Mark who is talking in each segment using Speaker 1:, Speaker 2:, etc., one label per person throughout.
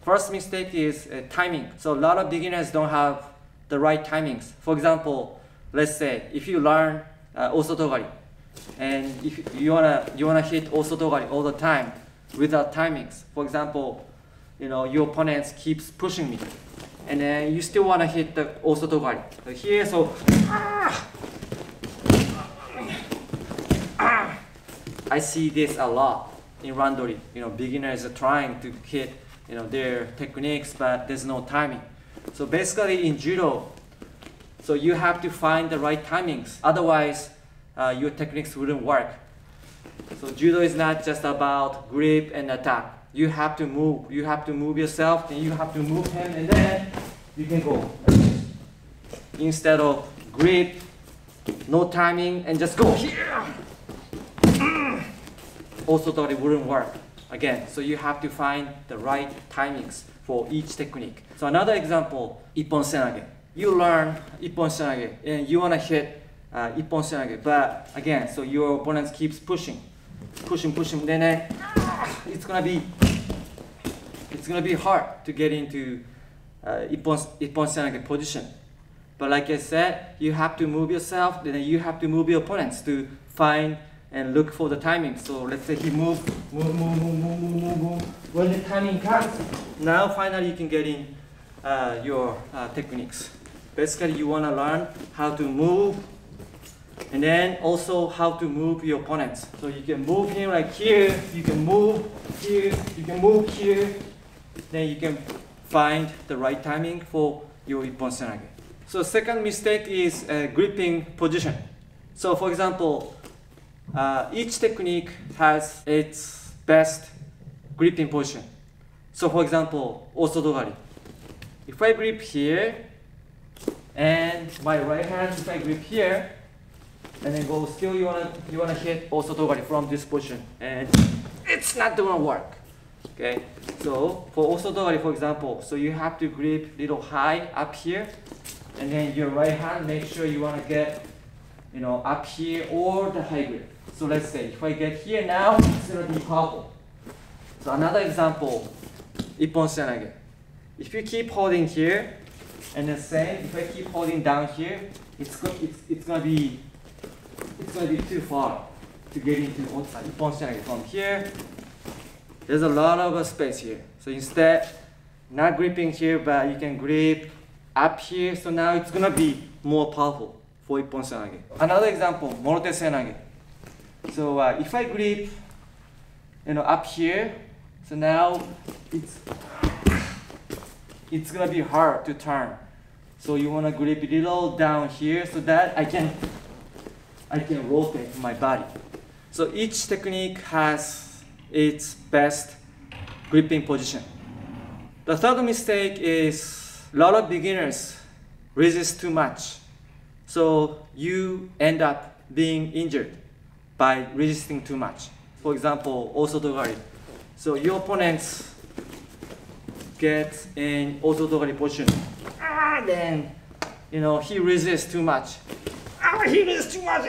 Speaker 1: First mistake is timing. So a lot of beginners don't have the right timings. For example, let's say if you learn osotogari, and if you wanna hit osotogari all the time without timings. For example, your opponent keeps pushing me, and then you still wanna hit the osotogari. So here, I see this a lot in randori. Beginners are trying to hit their techniques, but there's no timing. So basically in judo, so you have to find the right timings. Otherwise, your techniques wouldn't work. So judo is not just about grip and attack. You have to move. You have to move yourself, and you have to move him, and then you can go. Instead of grip, no timing, and just go here. Also thought it wouldn't work. Again, so you have to find the right timings for each technique. So another example, ippon senage. You learn ippon senage, and you want to hit ippon senage, but again, so your opponent keeps pushing, then it's gonna be hard to get into ippon senage position. But like I said, you have to move yourself, then you have to move your opponents to find and look for the timing. So let's say he move. When the timing comes, now finally you can get in your techniques. Basically, you want to learn how to move, and then also how to move your opponents. So you can move him like here, you can move here, you can move here. Then you can find the right timing for your ippon senage. So second mistake is gripping position. So for example, each technique has its best gripping position. So for example, osotogari. If I grip here, and my right hand, if I grip here, and then go still, you wanna hit osotogari from this position, and it's not gonna work. Okay. So for osotogari, for example, so you have to grip little high up here, and then your right hand, make sure you wanna get up here or the high grip. So let's say if I get here now, it's gonna be powerful. So another example, ippon senage. If you keep holding here, and the same, if I keep holding down here, it's gonna be too far to get into ippon senage. From here, there's a lot of space here. So instead, not gripping here, but you can grip up here. So now it's gonna be more powerful for ippon senage. Another example, morote senage. So if I grip, up here, so now it's gonna be hard to turn. So you wanna grip a little down here so that I can rotate my body. So each technique has its best gripping position. The third mistake is a lot of beginners resist too much. So you end up being injured by resisting too much. For example, osotogari. So your opponents get in osotogari position. Then, he resists too much. He resists too much.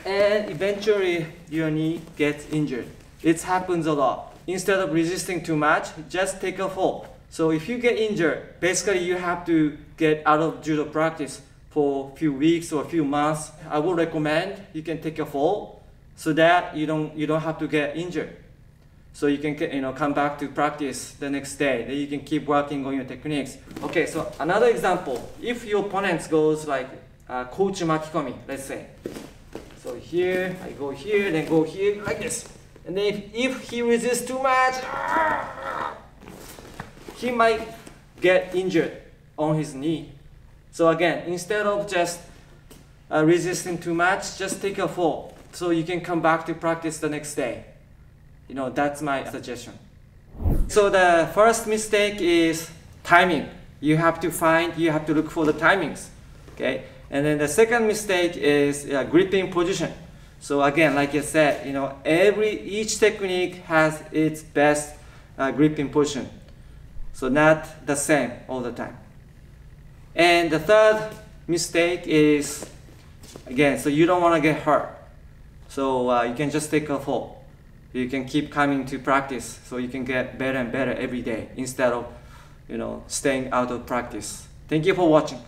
Speaker 1: And eventually your knee gets injured. It happens a lot. Instead of resisting too much, just take a fall. So if you get injured, basically you have to get out of judo practice for a few weeks or a few months. I would recommend you can take a fall so that you don't have to get injured. So you can come back to practice the next day. Then you can keep working on your techniques. Okay, so another example. If your opponent goes like coach makikomi, let's say. So here, I go here, then go here, like this. And then if he resists too much, he might get injured on his knee. So again, instead of just resisting too much, just take a fall. So you can come back to practice the next day. That's my suggestion. So the first mistake is timing. You have to look for the timings. Okay? And then the second mistake is gripping position. So again, like I said, each technique has its best gripping position. So not the same all the time. And the third mistake is, again, so you don't want to get hurt. So you can just take a fall. you can keep coming to practice so you can get better and better every day instead of staying out of practice. Thank you for watching.